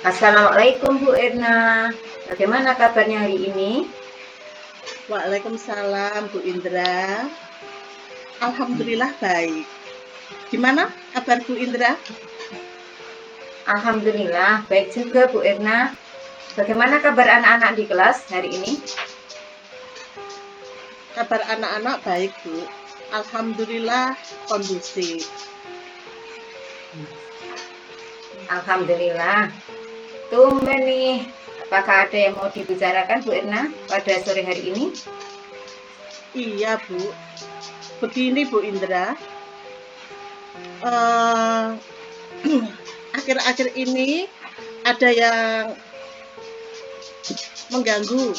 Assalamualaikum Bu Erna. Bagaimana kabarnya hari ini? Waalaikumsalam Bu Indra. Alhamdulillah baik. Gimana kabar Bu Indra? Alhamdulillah baik juga Bu Erna. Bagaimana kabar anak-anak di kelas hari ini? Kabar anak-anak baik Bu. Alhamdulillah kondusif. Alhamdulillah. Tumben nih. Apakah ada yang mau dibicarakan Bu Erna pada sore hari ini? Iya Bu. Begini Bu Indra. Eh, Akhir-akhir ini ada yang mengganggu.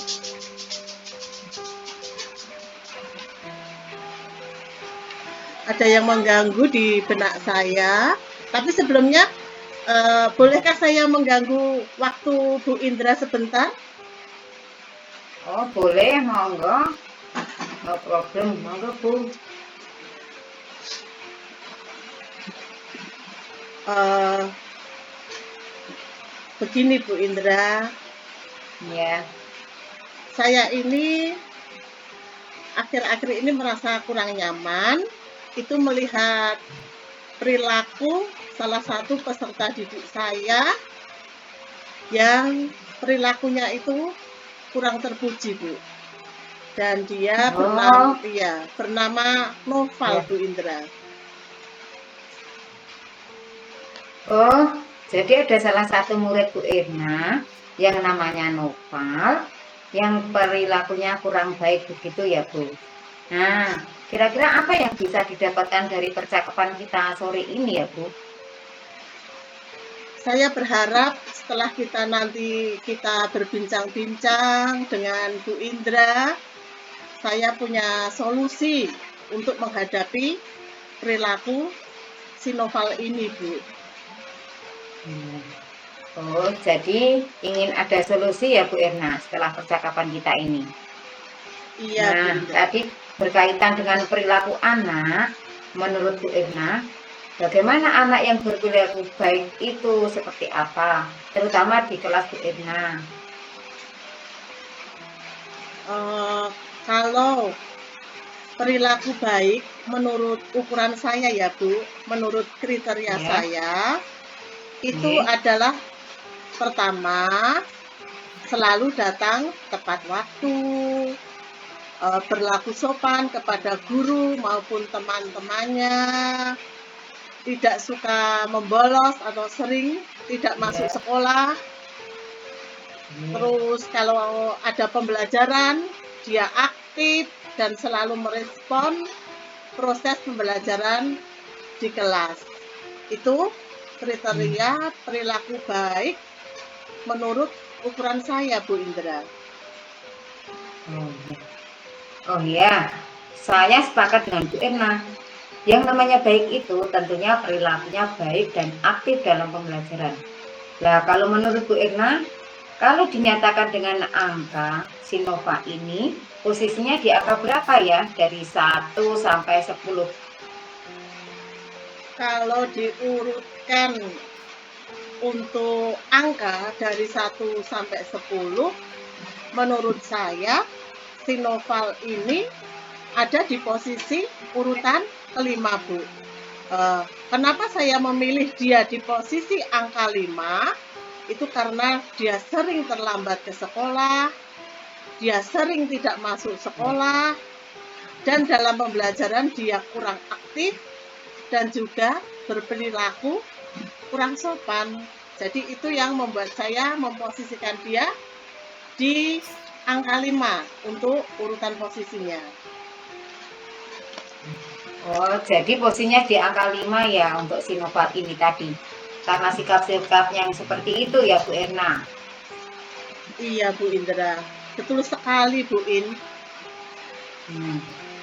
Ada yang mengganggu di benak saya. Tapi sebelumnya, bolehkah saya mengganggu waktu Bu Indra sebentar? Oh boleh, monggo. No problem, monggo Bu. Eh, Begini Bu Indra, Ya. saya ini akhir-akhir ini merasa kurang nyaman itu melihat perilaku salah satu peserta didik saya yang perilakunya itu kurang terpuji Bu. Dan dia bernama Noval Ya. Bu Indra. Oh, jadi ada salah satu murid Bu Erna yang namanya Noval, yang perilakunya kurang baik begitu ya Bu. Nah, kira-kira apa yang bisa didapatkan dari percakapan kita sore ini ya Bu? Saya berharap setelah kita berbincang-bincang dengan Bu Indra, saya punya solusi untuk menghadapi perilaku si Noval ini, Bu. Oh, jadi ingin ada solusi ya Bu Erna setelah percakapan kita ini. Iya, Bu Nah, Indra. tadi berkaitan dengan perilaku anak, menurut Bu Erna, bagaimana anak yang berperilaku baik itu seperti apa? Terutama di kelas Bu Erna. Kalau perilaku baik menurut ukuran saya ya Bu, menurut kriteria Ya. saya, itu Oke. adalah pertama, selalu datang tepat waktu, berlaku sopan kepada guru maupun teman-temannya, tidak suka membolos atau sering tidak masuk Ya. sekolah. Terus kalau ada pembelajaran, dia aktif dan selalu merespon proses pembelajaran di kelas. Itu kriteria perilaku baik menurut ukuran saya, Bu Indra. Oh ya, saya sepakat dengan Bu Erna. Yang namanya baik itu tentunya perilakunya baik dan aktif dalam pembelajaran. Nah, kalau menurut Bu Erna, kalau dinyatakan dengan angka Sinova ini, posisinya di angka berapa ya? Dari 1 sampai 10. Kalau diurutkan untuk angka dari 1 sampai 10, menurut saya Sinoval ini ada di posisi urutan kelima, Bu. Kenapa saya memilih dia di posisi angka 5? Itu karena dia sering terlambat ke sekolah, dia sering tidak masuk sekolah, dan dalam pembelajaran dia kurang aktif dan juga berperilaku kurang sopan. Jadi itu yang membuat saya memposisikan dia di angka 5 untuk urutan posisinya. Oh, jadi posisinya di angka 5 ya untuk Sinovat ini tadi. Karena sikap-sikap yang seperti itu ya Bu Erna. Iya Bu Indra, betul sekali Bu In.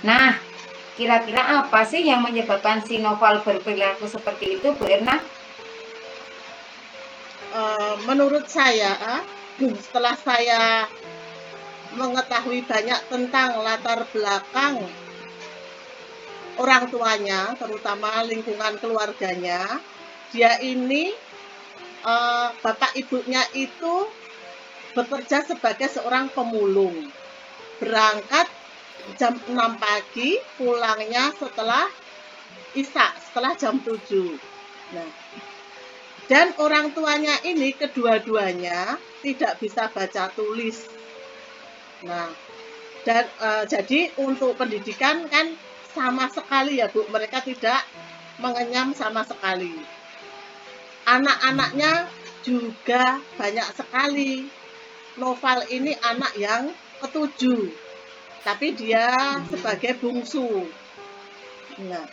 Nah, kira-kira apa sih yang menyebabkan si Noval berperilaku seperti itu Bu Erna? Menurut saya, setelah saya mengetahui banyak tentang latar belakang orang tuanya, terutama lingkungan keluarganya, dia ini bapak ibunya itu bekerja sebagai seorang pemulung. Berangkat jam 6 pagi, pulangnya setelah Isya, setelah jam 7. Nah, dan orang tuanya ini kedua-duanya tidak bisa baca tulis. Nah, dan jadi untuk pendidikan kan sama sekali ya Bu, mereka tidak mengenyam sama sekali. Anak-anaknya juga banyak sekali. Noval ini anak yang ketujuh, tapi dia sebagai bungsu. Nah,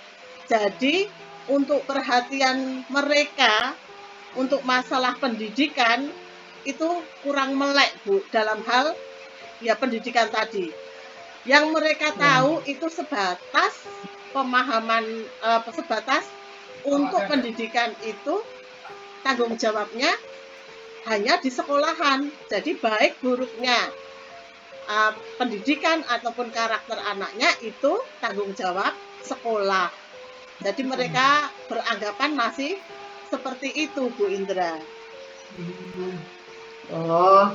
jadi untuk perhatian mereka untuk masalah pendidikan itu kurang melek Bu dalam hal ya pendidikan tadi. Yang mereka tahu itu sebatas pemahaman sebatas untuk pendidikan itu tanggung jawabnya hanya di sekolahan. Jadi baik buruknya pendidikan ataupun karakter anaknya itu tanggung jawab sekolah. Jadi mereka beranggapan masih seperti itu Bu Indra. Oh,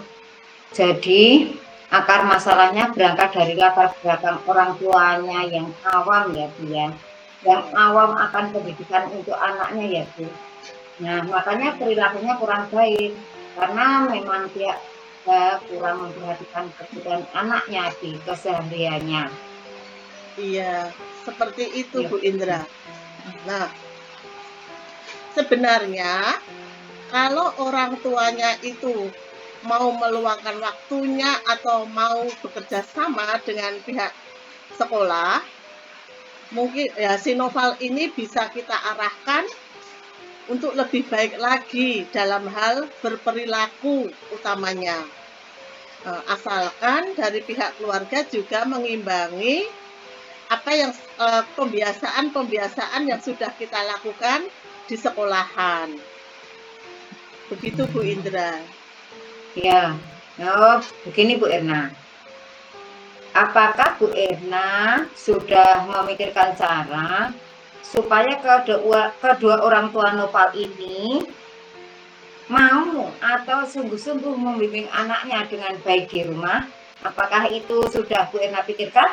jadi akar masalahnya berangkat dari latar belakang orang tuanya yang awam ya Bu ya, yang awam akan pendidikan untuk anaknya ya Bu. Nah, makanya perilakunya kurang baik karena memang dia kurang memperhatikan kebutuhan anaknya di kesehariannya. Iya, seperti itu Ya. Bu Indra. Nah, sebenarnya kalau orang tuanya itu mau meluangkan waktunya atau mau bekerja sama dengan pihak sekolah, mungkin ya si Noval ini bisa kita arahkan untuk lebih baik lagi dalam hal berperilaku utamanya. Asalkan dari pihak keluarga juga mengimbangi apa yang pembiasaan yang sudah kita lakukan di sekolahan. Begitu Bu Indra. Ya, oh, begini Bu Erna. Apakah Bu Erna sudah memikirkan cara supaya kedua orang tua Noval ini mau atau sungguh-sungguh membimbing anaknya dengan baik di rumah? Apakah itu sudah Bu Erna pikirkan?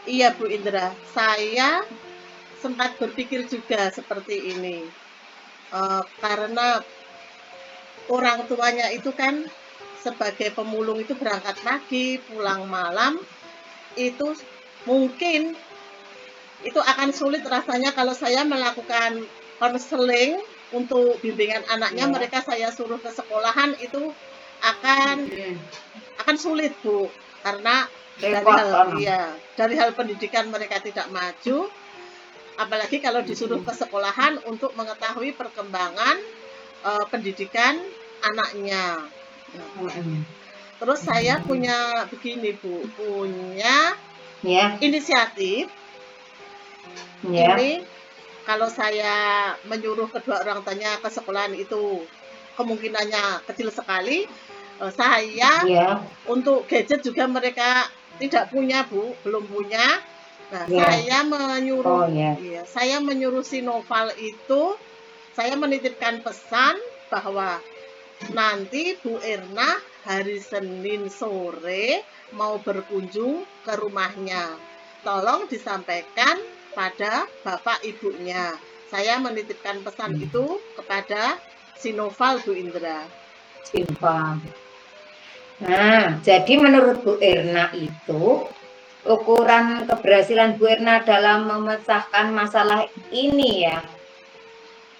Iya Bu Indra, saya sempat berpikir juga seperti ini. Karena orang tuanya itu kan sebagai pemulung itu berangkat pagi, pulang malam, itu mungkin itu akan sulit rasanya kalau saya melakukan konseling untuk bimbingan anaknya, mereka saya suruh ke sekolahan itu akan sulit Bu, karena dari hal pendidikan mereka tidak maju, apalagi kalau disuruh ke sekolahan untuk mengetahui perkembangan pendidikan anaknya. Terus saya punya begini Bu, punya inisiatif. Ini kalau saya menyuruh kedua orang tuanya ke sekolahan itu kemungkinannya kecil sekali. Saya untuk gadget juga mereka tidak punya Bu, belum punya. Nah, saya menyuruh si Noval itu, saya menitipkan pesan bahwa nanti Bu Erna hari Senin sore mau berkunjung ke rumahnya. Tolong disampaikan pada bapak ibunya. Saya menitipkan pesan itu kepada si Noval Bu Indra. Nah, jadi menurut Bu Erna itu ukuran keberhasilan Bu Erna dalam memecahkan masalah ini ya,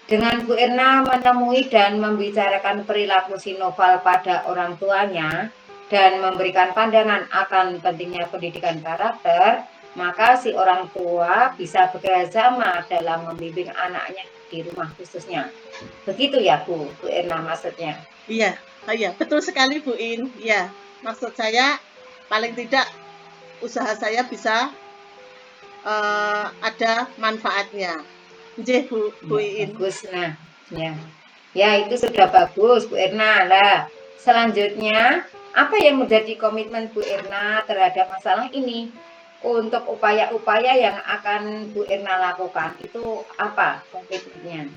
dengan Bu Erna menemui dan membicarakan perilaku si Noval pada orang tuanya dan memberikan pandangan akan pentingnya pendidikan karakter, maka si orang tua bisa bekerja sama dalam membimbing anaknya di rumah khususnya. Begitu ya Bu Erna maksudnya? Iya, betul sekali Bu In. Ya, maksud saya paling tidak usaha saya bisa ada manfaatnya. Nggih Bu In. Bagus, nah, ya itu sudah bagus Bu Erna. Lah, selanjutnya apa yang menjadi komitmen Bu Erna terhadap masalah ini? untuk upaya-upaya yang akan Bu Irna lakukan itu apa konkretnya?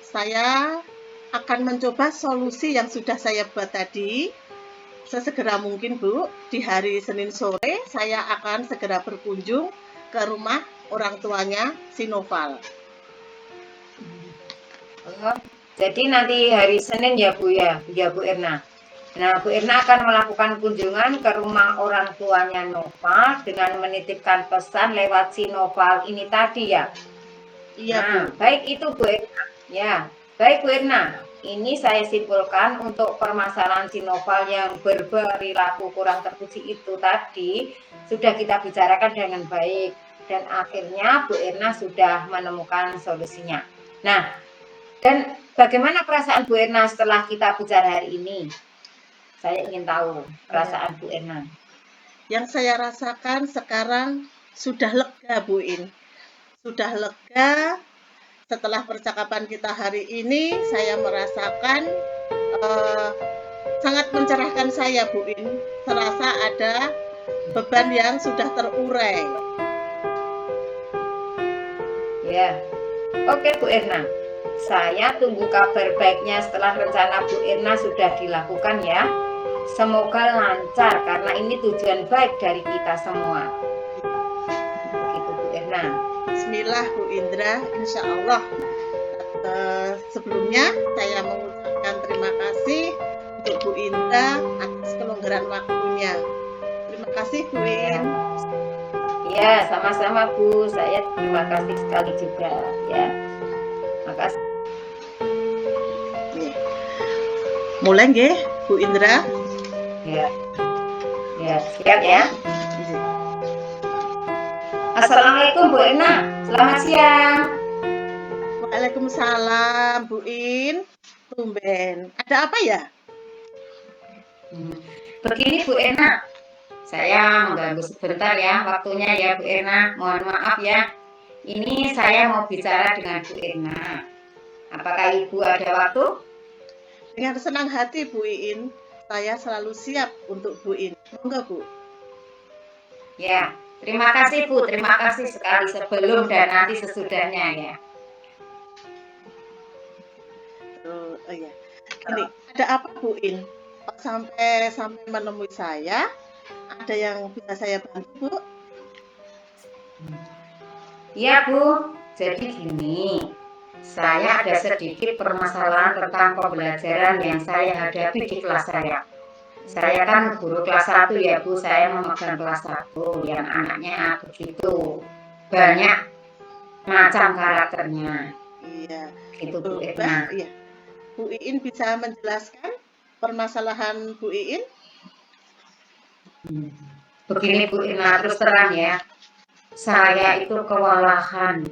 Saya akan mencoba solusi yang sudah saya buat tadi. Sesegera mungkin, Bu, di hari Senin sore saya akan segera berkunjung ke rumah orang tuanya si Noval. Oh, jadi nanti hari Senin ya Bu ya Bu Irna. Nah, Bu Irna akan melakukan kunjungan ke rumah orang tuanya Noval dengan menitipkan pesan lewat si Noval ini tadi ya. Iya, Nah, Bu. baik itu Bu Irna. Ya, baik Bu Irna. Ini saya simpulkan untuk permasalahan si Noval yang berperilaku kurang terpuji itu tadi sudah kita bicarakan dengan baik dan akhirnya Bu Irna sudah menemukan solusinya. Nah, dan bagaimana perasaan Bu Irna setelah kita bicara hari ini? Saya ingin tahu perasaan Bu Irna. Yang saya rasakan sekarang sudah lega, Bu In. Sudah lega setelah percakapan kita hari ini, saya merasakan sangat mencerahkan saya, Bu In. Serasa ada beban yang sudah terurai. Ya, oke Bu Irna. Saya tunggu kabar baiknya setelah rencana Bu Irna sudah dilakukan ya. Semoga lancar karena ini tujuan baik dari kita semua. Begitu Bu Irna. Bismillah Bu Indra, insya Allah. Sebelumnya saya mengucapkan terima kasih untuk Bu Indra atas kelonggaran waktunya. Terima kasih Bu In. Ya, sama-sama Bu. Saya terima kasih sekali juga ya. Makasih. Mulai nggih Bu Indra? Ya. Ya, siap ya. Assalamualaikum Bu Irna. Selamat siang. Waalaikumsalam Bu In. Tumben. Ada apa ya? Begini Bu Irna. Saya mengganggu sebentar ya waktunya ya Bu Irna. Mohon maaf ya. Ini saya mau bicara dengan Bu Irna. Apakah Ibu ada waktu? Dengan senang hati Bu In. Saya selalu siap untuk Bu In. Monggo Bu. Ya, terima kasih Bu. Terima kasih sekali sebelum dan nanti sesudahnya ya. Oh iya. Ini ada apa Bu In? Sampai menemui saya. Ada yang bisa saya bantu Bu? Iya Bu. Jadi gini. Saya ada sedikit permasalahan tentang pembelajaran yang saya hadapi di kelas saya. Saya kan guru kelas 1 ya Bu, saya memegang kelas 1 yang anaknya begitu banyak macam karakternya. Iya. Gitu Bu Irna. Iya. Bu Iin bisa menjelaskan permasalahan Bu Iin? Begini Bu Irna, terus terang ya. Saya itu kewalahan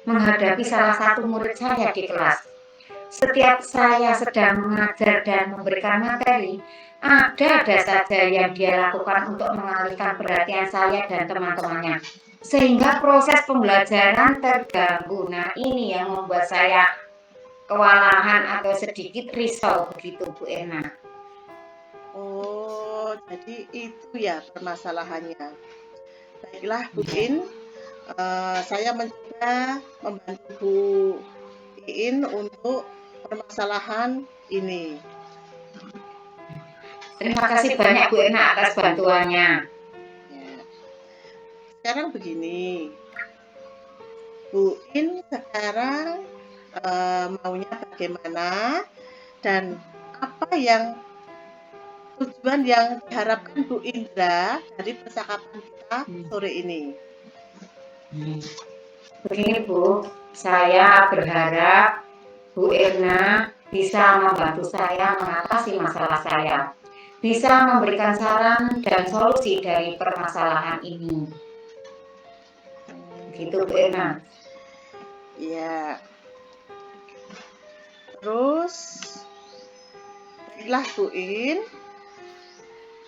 menghadapi salah satu murid saya di kelas. Setiap saya sedang mengajar dan memberikan materi, ada saja yang dia lakukan untuk mengalihkan perhatian saya dan teman-temannya. Sehingga proses pembelajaran terganggu. Nah, ini yang membuat saya kewalahan atau sedikit risau begitu Bu Irna. Oh, jadi itu ya permasalahannya. Baiklah Bu In, saya mencoba membantu Bu Iin untuk permasalahan ini. Terima kasih banyak Bu Irna atas bantuannya. Ya. Sekarang begini, Bu In sekarang maunya bagaimana dan apa yang tujuan yang diharapkan Bu Indra dari percakapan kita sore ini? Begini Bu, saya berharap Bu Irna bisa membantu saya mengatasi masalah saya, bisa memberikan saran dan solusi dari permasalahan ini. Gitu Bu Irna. Ya. Terus, baiklah Bu In.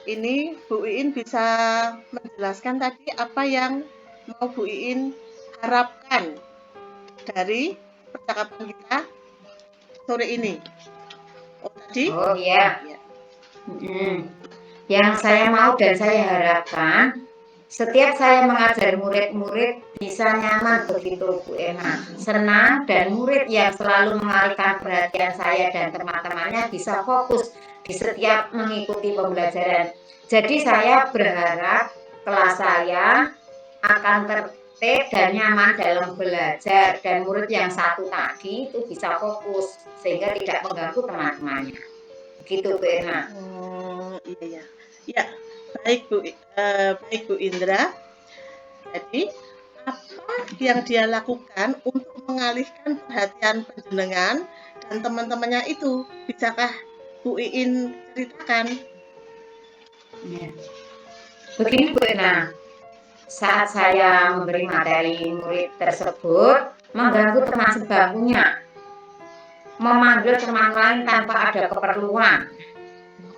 Ini Bu Iin bisa menjelaskan tadi apa yang mau Bu Iin harapkan dari percakapan kita sore ini. Oh tadi? Oh iya. Yang saya mau dan saya harapkan Setiap saya mengajar murid-murid bisa nyaman begitu Bu Erna, senang dan murid yang selalu mengalihkan perhatian saya dan teman-temannya bisa fokus di setiap mengikuti pembelajaran. Jadi saya berharap kelas saya akan tertib dan nyaman dalam belajar dan murid yang satu tadi itu bisa fokus sehingga tidak mengganggu teman-temannya. Begitu Bu Erna. Oh, iya ya. Ya, baik Bu Indra. Jadi, apa yang dia lakukan untuk mengalihkan perhatian penjenengan dan teman-temannya itu? Bisakah Bu Iin ceritakan? Ya. Begini Bu Erna, saat saya memberi materi murid tersebut mengganggu teman sebangkunya, memanggil teman lain tanpa ada keperluan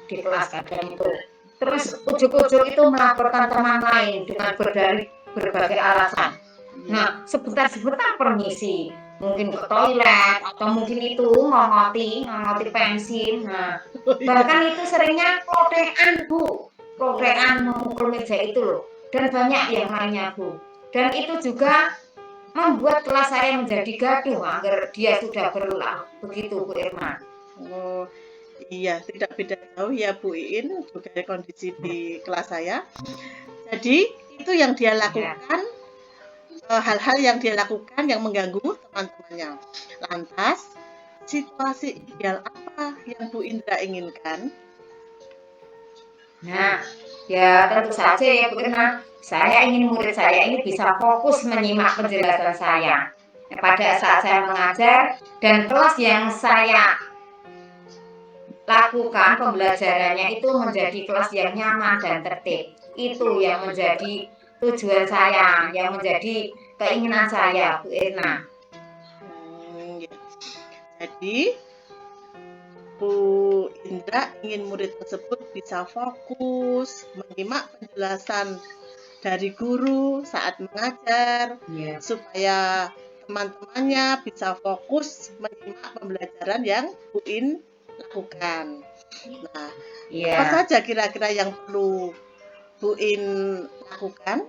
di kelas kadang itu. Terus ujuk-ujuk itu melaporkan teman lain dengan berbagai alasan. Nah, sebentar-sebentar permisi, mungkin ke toilet atau mungkin itu ngongoti pensil. Nah, bahkan itu seringnya klotekan Bu, klotekan memukul meja itu loh. Dan banyak yang lainnya Bu. Dan itu juga membuat kelas saya menjadi gaduh agar dia sudah berulang. Begitu Bu Irma. Oh, iya, tidak beda jauh ya Bu Iin, juga kondisi di kelas saya. Jadi, itu yang dia lakukan, hal-hal yang dia lakukan yang mengganggu teman-temannya. Lantas, situasi ideal apa yang Bu Indra inginkan? Nah, ya tentu saja ya Bu Irma. Saya ingin murid saya ini bisa fokus menyimak penjelasan saya pada saat saya mengajar dan kelas yang saya lakukan pembelajarannya itu menjadi kelas yang nyaman dan tertib. Itu yang menjadi tujuan saya, yang menjadi keinginan saya, Bu Irna. Ya. Jadi, Bu Indra ingin murid tersebut bisa fokus, menyimak penjelasan dari guru saat mengajar, supaya teman-temannya bisa fokus menyimak pembelajaran yang Bu In lakukan. Nah, apa saja kira-kira yang perlu Bu In lakukan?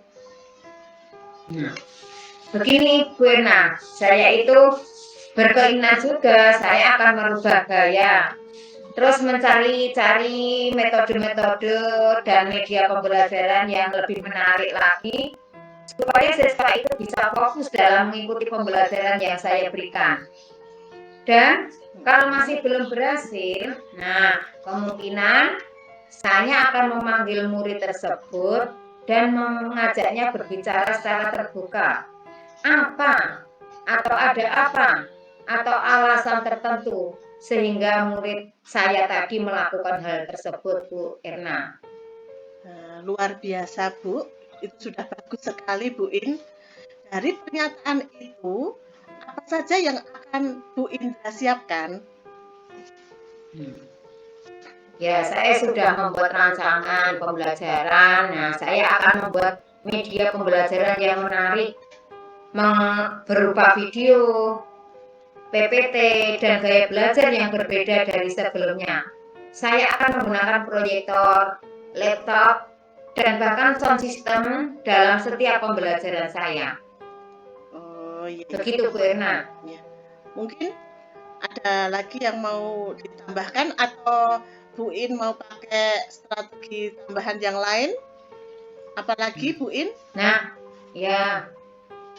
Begini Bu Irna, saya itu berkeinginan juga saya akan merubah gaya, terus mencari metode-metode dan media pembelajaran yang lebih menarik lagi supaya siswa itu bisa fokus dalam mengikuti pembelajaran yang saya berikan. Dan kalau masih belum berhasil, nah kemungkinan saya akan memanggil murid tersebut dan mengajaknya berbicara secara terbuka. Apa atau ada apa atau alasan tertentu sehingga murid saya tadi melakukan hal tersebut Bu Erna. Luar biasa Bu, itu sudah bagus sekali Bu In. Dari pernyataan itu, apa saja yang akan Bu Indra siapkan? Ya, saya sudah membuat rancangan pembelajaran. Nah, saya akan membuat media pembelajaran yang menarik berupa video, PPT, dan gaya belajar yang berbeda dari sebelumnya. Saya akan menggunakan proyektor, laptop, dan bahkan sound system dalam setiap pembelajaran saya. Oh iya. Begitu Bu Erna. Ya. Mungkin ada lagi yang mau ditambahkan atau Bu In mau pakai strategi tambahan yang lain? Apalagi Bu In? Nah, ya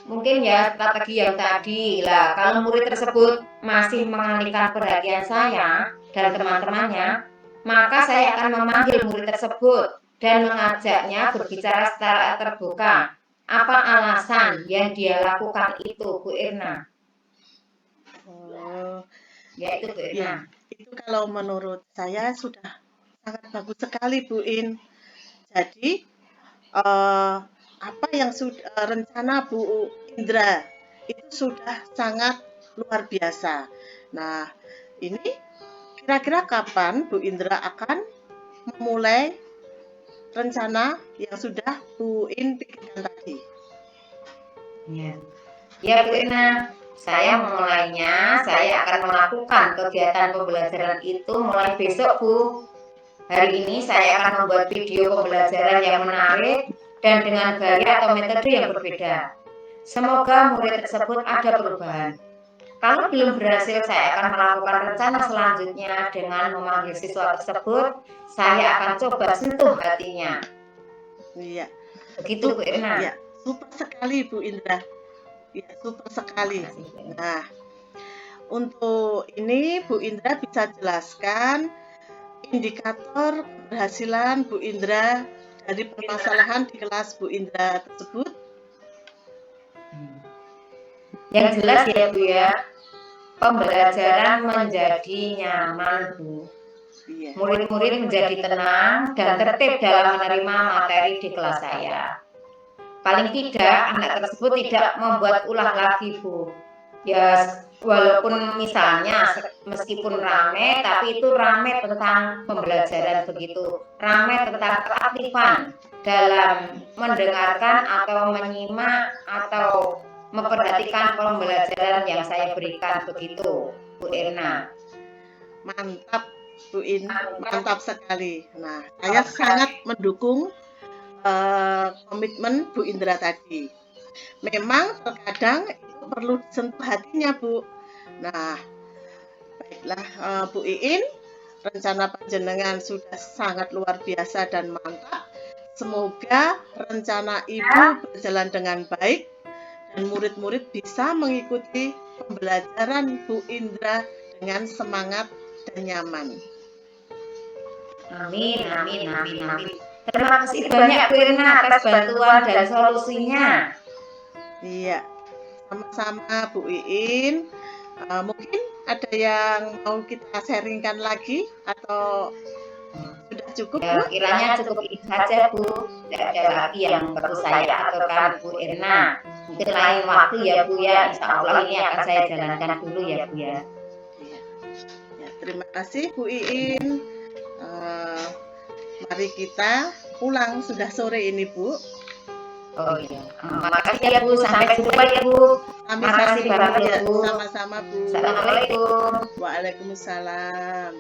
mungkin ya strategi yang tadi lah. Kalau murid tersebut masih mengalihkan perhatian saya dan teman-temannya, maka saya akan memanggil murid tersebut dan mengajaknya berbicara secara terbuka. Apa alasan yang dia lakukan itu, Bu Irna? Oh, ya itu Bu Irna. Ya, itu kalau menurut saya sudah sangat bagus sekali Bu In. Jadi apa yang sudah rencana Bu Indra itu sudah sangat luar biasa. Nah, ini kira-kira kapan Bu Indra akan memulai rencana yang sudah Bu In pikirkan tadi? Ya Bu Irna, saya memulainya, saya akan melakukan kegiatan pembelajaran itu mulai besok Bu. Hari ini saya akan membuat video pembelajaran yang menarik dan dengan gaya atau metode yang berbeda. Semoga murid tersebut ada perubahan. Kalau belum berhasil, saya akan melakukan rencana selanjutnya dengan memanggil siswa tersebut. Saya akan coba sentuh hatinya. Iya. Begitu Bu Irna. Ya, super sekali Bu Indra. Ya, super sekali. Nah, untuk ini Bu Indra bisa jelaskan indikator keberhasilan Bu Indra dari permasalahan di kelas Bu Indra tersebut? Yang jelas ya Bu ya, pembelajaran menjadi nyaman Bu. Iya. Murid-murid menjadi tenang dan tertib dalam menerima materi di kelas saya. Paling tidak anak tersebut tidak membuat ulah lagi Bu. Ya walaupun misalnya meskipun rame, tapi itu rame tentang pembelajaran begitu, rame tentang keaktifan dalam mendengarkan atau menyimak atau memperhatikan pembelajaran yang saya berikan begitu Bu Irna. Mantap Bu In, mantap sekali. Nah, saya sangat mendukung komitmen Bu Indra tadi. Memang terkadang itu perlu disentuh hatinya Bu. Nah, baiklah Bu Iin, rencana panjenengan sudah sangat luar biasa dan mantap. Semoga rencana Ibu berjalan dengan baik dan murid-murid bisa mengikuti pembelajaran Bu Indra dengan semangat dan nyaman. Amin, amin, amin, amin. Terima kasih banyak Bu Irna atas bantuan dan solusinya. Iya, sama-sama Bu Iin. Mungkin ada yang mau kita sharingkan lagi atau sudah cukup Ya, Bu? kiranya cukup ini saja Bu. Tidak ada lagi yang perlu saya aturkan Bu Irna. Mungkin lain waktu ya Bu ya. Insya Allah ini akan saya jalankan dulu ya Bu ya. Iya. Ya, terima kasih Bu Iin. Mari kita pulang, sudah sore ini Bu. Oh iya. Makasih ya Bu. Sampai jumpa ya Bu. Terima kasih banget ya Bu. Sama-sama Bu. Assalamualaikum. Waalaikumsalam.